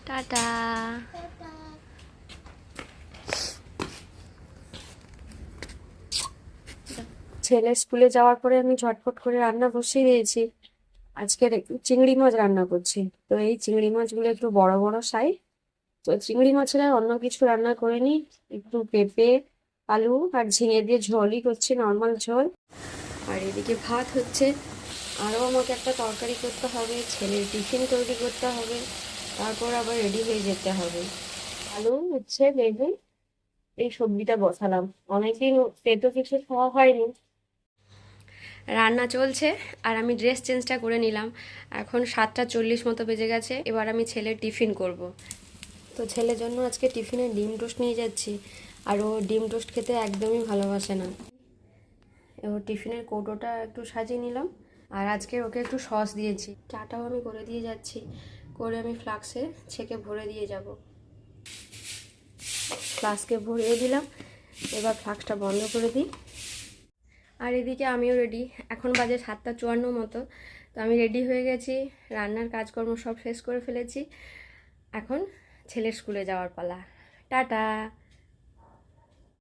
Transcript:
Tata. ছেলে স্কুলে যাওয়ার পরে আমি ঝটপট করে রান্না বসিয়ে দিয়েছি। আজকের একটু চিংড়ি মাছ রান্না করছি। তো এই চিংড়ি মাছগুলো একটু বড় বড় সাইজ। তো চিংড়ি মাছের আর অন্য কিছু রান্না করে নি, একটু পেঁপে আলু আর ঝিঙে দিয়ে ঝোলই করছি, নর্মাল ঝোল। আর এদিকে ভাত হচ্ছে। আরও আমাকে একটা তরকারি করতে হবে, ছেলের টিফিন তৈরি করতে হবে, তারপর আবার রেডি হয়ে যেতে হবে। আলু হচ্ছে বেগুন, এই সবজিটা বসালাম। অনেকদিন পেটো কিছু খাওয়া হয়নি। রান্না চলছে আর আমি ড্রেস চেঞ্জটা করে নিলাম। এখন 7:40 মতো বেজে গেছে। এবার আমি ছেলের টিফিন করব। তো ছেলের জন্য আজকে টিফিনে ডিম টোস্ট নিয়ে যাচ্ছি। আর ও ডিম টোস্ট খেতে একদমই ভালোবাসে না। এবার টিফিনের কৌটোটা একটু সাজিয়ে নিলাম। আর আজকে ওকে একটু সস দিয়েছি। চাটাও আমি করে দিয়ে যাচ্ছি, করে আমি ফ্লাক্সে ছেঁকে ভরে দিয়ে যাব। ফ্লাস্কে ভরিয়ে দিলাম। এবার ফ্লাক্সটা বন্ধ করে দিই। আর এদিকে আমিও রেডি। এখন বাজে 7:54 মতো। তো আমি রেডি হয়ে গেছি, রান্নার কাজকর্ম সব শেষ করে ফেলেছি। এখন ছেলের স্কুলে যাওয়ার পালা। টাটা।